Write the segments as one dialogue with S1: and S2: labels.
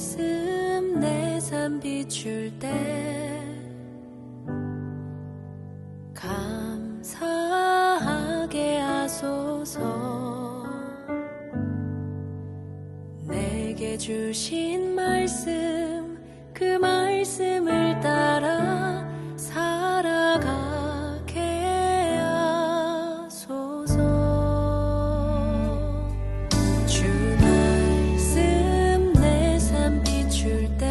S1: 말씀 내 삶 비출 때 감사하게 하소서. 내게 주신 말씀 그 말씀을 따라 살아가게 하소서. 주 말씀 내 삶 비출 때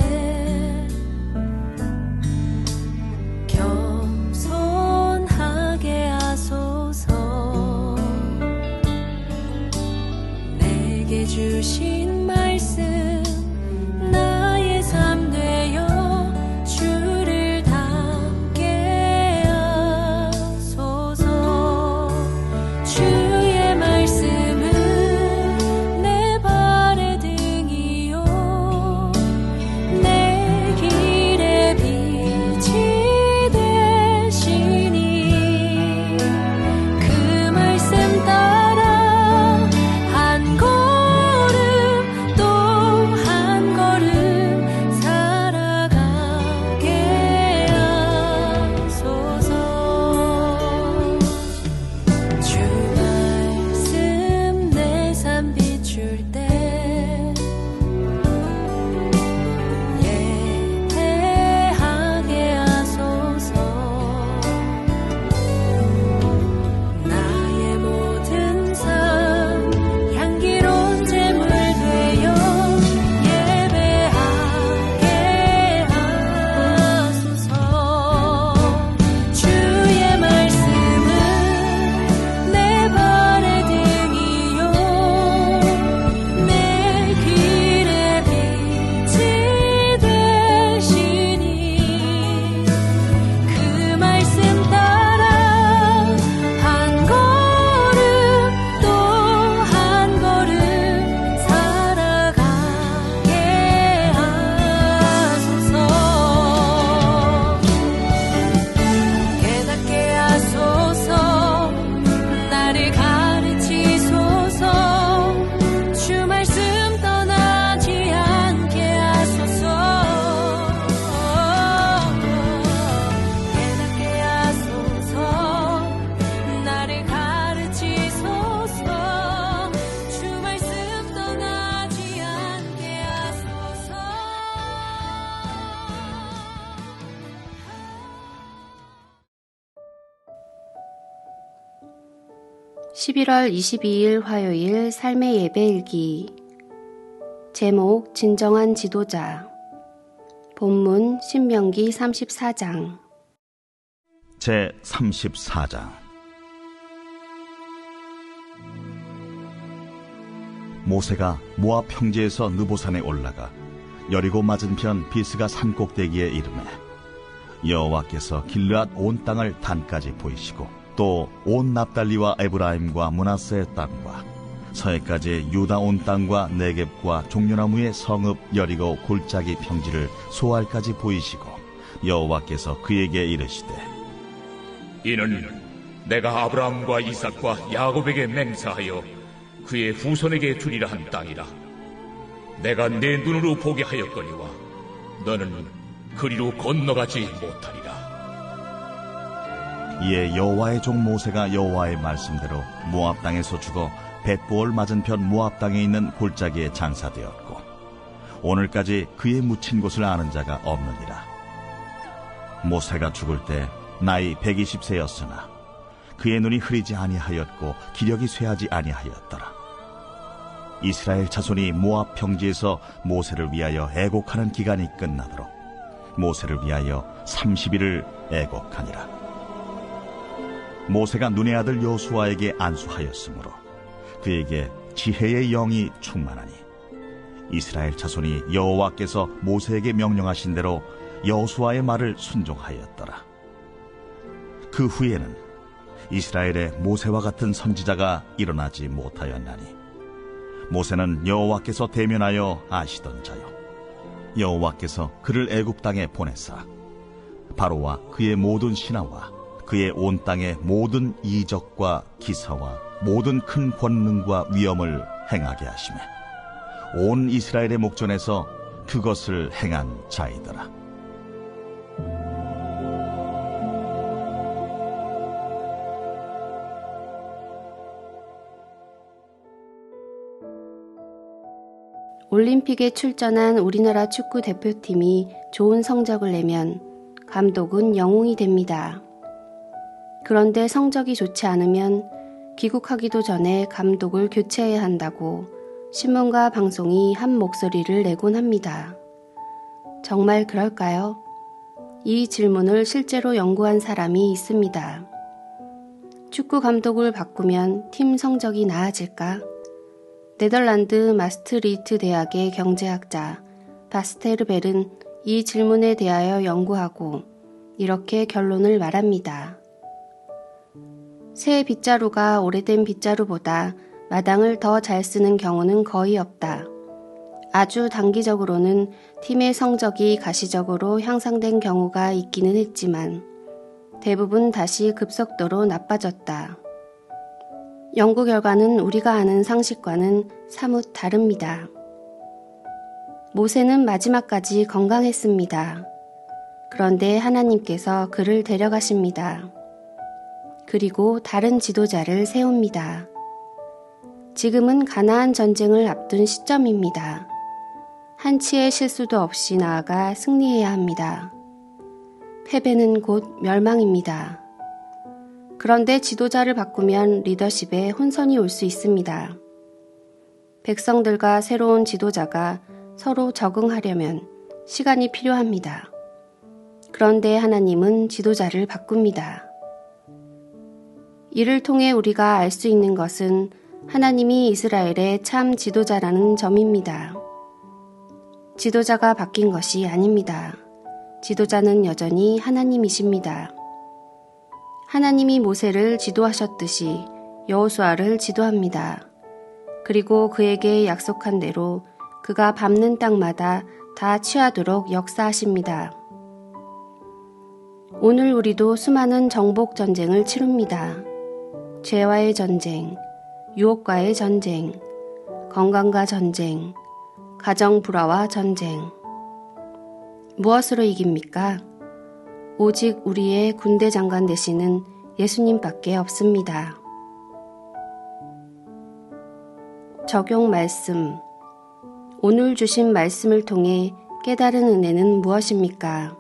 S1: 겸손하게 하소서. 내게 주신 말씀 나의 삶 되어 주를 닮게 하소서. 주의 말씀은 내 발의 등이요 내 길의 빛이 되시니 그 말씀 따라 한 걸음 또 한 걸음 살아가게 하소서. 주 말씀 내 삶 비출 때 예배하게 하소서. 나의 모든 삶 향기로운 제물 되어 예배하게 하소서. 주의 말씀은 내 발의 등이요 내 길의 빛이 되시니 그 말씀 따라 한 걸음 또 한 걸음 살아가게 하소서. 깨닫게 하소서. 나를 가르치소서. 주 말씀 떠나지 않게 하소서. 깨닫게 하소서. 나를 가르치소서. 주 말씀 떠나지 않게 하소서.
S2: 11월 22일 화요일 삶의 예배 일기. 제목 진정한 지도자. 본문 신명기 34장.
S3: 제 34장. 모세가 모압 평지에서 느보산에 올라가 여리고 맞은편 비스가 산 꼭대기에 이르매 여호와께서 길르앗 온 땅을 단까지 보이시고 또 온 납달리와 에브라임과 므낫세의 땅과 서해까지 유다 온 땅과 네겝과 종려나무의 성읍 여리고 골짜기 평지를 소알까지 보이시고 여호와께서 그에게 이르시되
S4: 이는 내가 아브라함과 이삭과 야곱에게 맹세하여 그의 후손에게 주리라 한 땅이라. 내가 내 눈으로 보게 하였거니와 너는 그리로 건너가지 못하리라.
S3: 이에 여호와의 종 모세가 여호와의 말씀대로 모압 땅에서 죽어 벳보을 맞은편 모압 땅에 있는 골짜기에 장사되었고 오늘까지 그의 묻힌 곳을 아는 자가 없느니라. 모세가 죽을 때 나이 120세였으나 그의 눈이 흐리지 아니하였고 기력이 쇠하지 아니하였더라. 이스라엘 자손이 모압 평지에서 모세를 위하여 애곡하는 기간이 끝나도록 모세를 위하여 30일을 애곡하니라. 모세가 눈의 아들 여호수아에게 안수하였으므로 그에게 지혜의 영이 충만하니 이스라엘 자손이 여호와께서 모세에게 명령하신 대로 여호수아의 말을 순종하였더라. 그 후에는 이스라엘에 모세와 같은 선지자가 일어나지 못하였나니 모세는 여호와께서 대면하여 아시던 자요 여호와께서 그를 애굽 땅에 보내사 바로와 그의 모든 신하와 그의 온 땅의 모든 이적과 기사와 모든 큰 권능과 위엄을 행하게 하시매 온 이스라엘의 목전에서 그것을 행한 자이더라.
S2: 올림픽에 출전한 우리나라 축구 대표팀이 좋은 성적을 내면 감독은 영웅이 됩니다. 그런데 성적이 좋지 않으면 귀국하기도 전에 감독을 교체해야 한다고 신문과 방송이 한 목소리를 내곤 합니다. 정말 그럴까요? 이 질문을 실제로 연구한 사람이 있습니다. 축구 감독을 바꾸면 팀 성적이 나아질까? 네덜란드 마스트리히트 대학의 경제학자 바스테르벨은 이 질문에 대하여 연구하고 이렇게 결론을 말합니다. 새 빗자루가 오래된 빗자루보다 마당을 더 잘 쓰는 경우는 거의 없다. 아주 단기적으로는 팀의 성적이 가시적으로 향상된 경우가 있기는 했지만 대부분 다시 급속도로 나빠졌다. 연구 결과는 우리가 아는 상식과는 사뭇 다릅니다. 모세는 마지막까지 건강했습니다. 그런데 하나님께서 그를 데려가십니다. 그리고 다른 지도자를 세웁니다. 지금은 가나안 전쟁을 앞둔 시점입니다. 한치의 실수도 없이 나아가 승리해야 합니다. 패배는 곧 멸망입니다. 그런데 지도자를 바꾸면 리더십에 혼선이 올 수 있습니다. 백성들과 새로운 지도자가 서로 적응하려면 시간이 필요합니다. 그런데 하나님은 지도자를 바꿉니다. 이를 통해 우리가 알 수 있는 것은 하나님이 이스라엘의 참 지도자라는 점입니다. 지도자가 바뀐 것이 아닙니다. 지도자는 여전히 하나님이십니다. 하나님이 모세를 지도하셨듯이 여호수아를 지도합니다. 그리고 그에게 약속한 대로 그가 밟는 땅마다 다 취하도록 역사하십니다. 오늘 우리도 수많은 정복 전쟁을 치릅니다. 죄와의 전쟁, 유혹과의 전쟁, 건강과 전쟁, 가정 불화와 전쟁. 무엇으로 이깁니까? 오직 우리의 군대 장관 되시는 예수님밖에 없습니다. 적용 말씀. 오늘 주신 말씀을 통해 깨달은 은혜는 무엇입니까?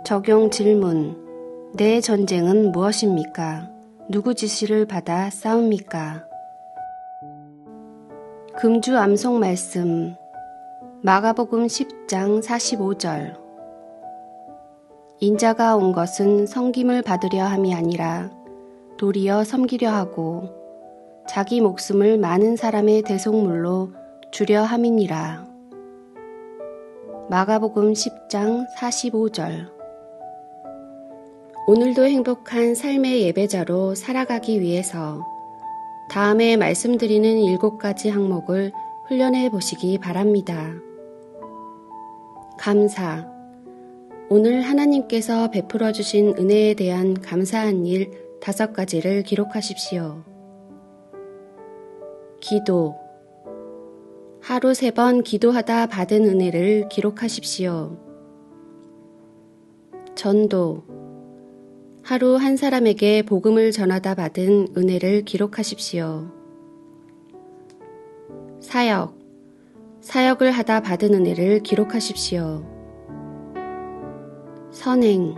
S2: 적용 질문. 내 전쟁은 무엇입니까? 누구 지시를 받아 싸웁니까? 금주 암송 말씀. 마가복음 10장 45절. 인자가 온 것은 섬김을 받으려 함이 아니라 도리어 섬기려 하고 자기 목숨을 많은 사람의 대속물로 주려 함이니라. 마가복음 10장 45절. 오늘도 행복한 삶의 예배자로 살아가기 위해서 다음에 말씀드리는 7가지 항목을 훈련해 보시기 바랍니다. 감사. 오늘 하나님께서 베풀어 주신 은혜에 대한 감사한 일 5가지를 기록하십시오. 기도. 하루 3번 기도하다 받은 은혜를 기록하십시오. 전도. 하루 한 사람에게 복음을 전하다 받은 은혜를 기록하십시오. 사역. 사역을 하다 받은 은혜를 기록하십시오. 선행.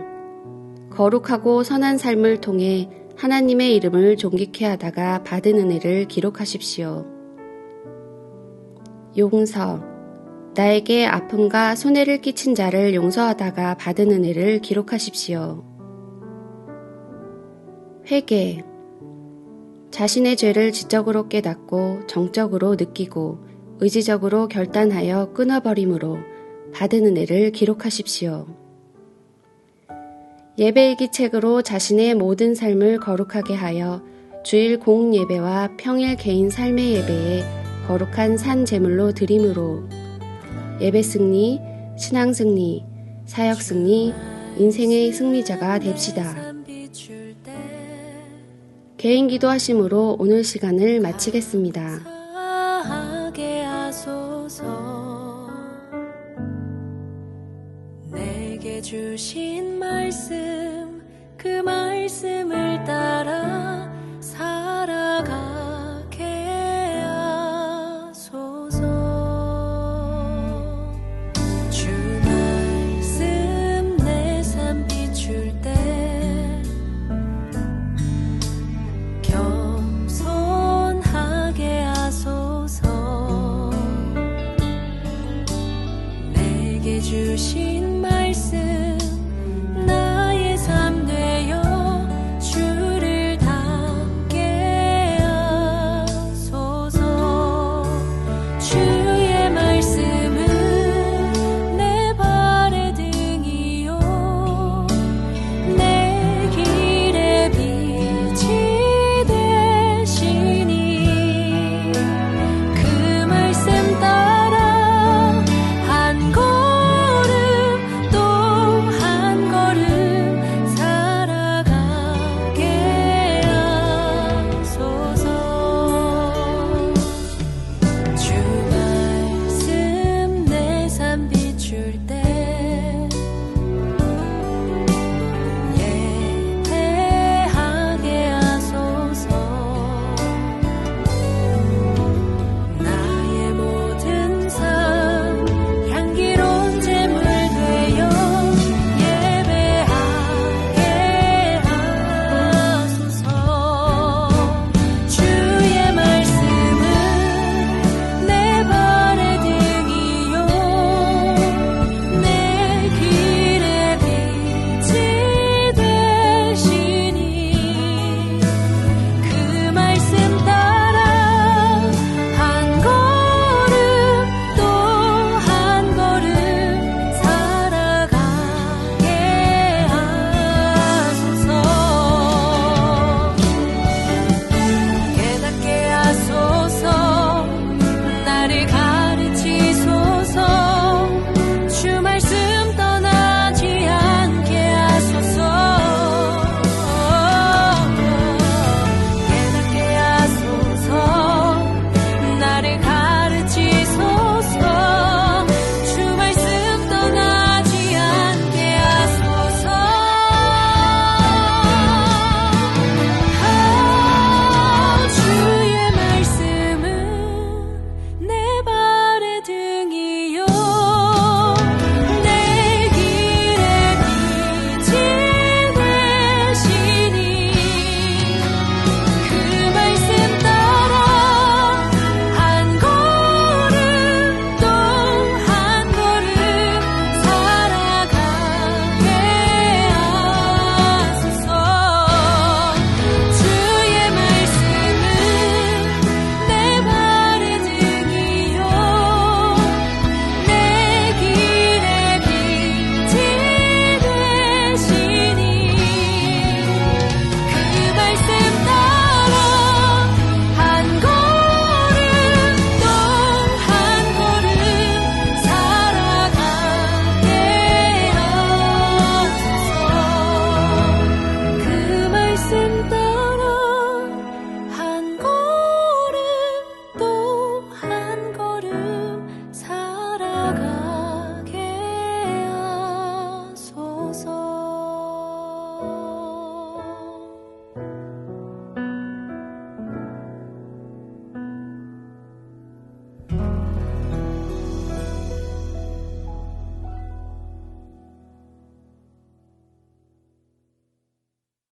S2: 거룩하고 선한 삶을 통해 하나님의 이름을 존귀케 하다가 받은 은혜를 기록하십시오. 용서. 나에게 아픔과 손해를 끼친 자를 용서하다가 받은 은혜를 기록하십시오. 회개. 자신의 죄를 지적으로 깨닫고 정적으로 느끼고 의지적으로 결단하여 끊어버림으로 받은 은혜를 기록하십시오. 예배일기 책으로 자신의 모든 삶을 거룩하게 하여 주일 공예배와 평일 개인 삶의 예배에 거룩한 산 제물로 드림으로 예배 승리, 신앙 승리, 사역 승리, 인생의 승리자가 됩시다. 개인 기도하심으로 오늘 시간을 마치겠습니다.
S1: 주신 말씀 그 말씀을 따라 살아가게 하소서. 주 말씀 내 삶 비출 때 겸손하게 하소서. 내게 주신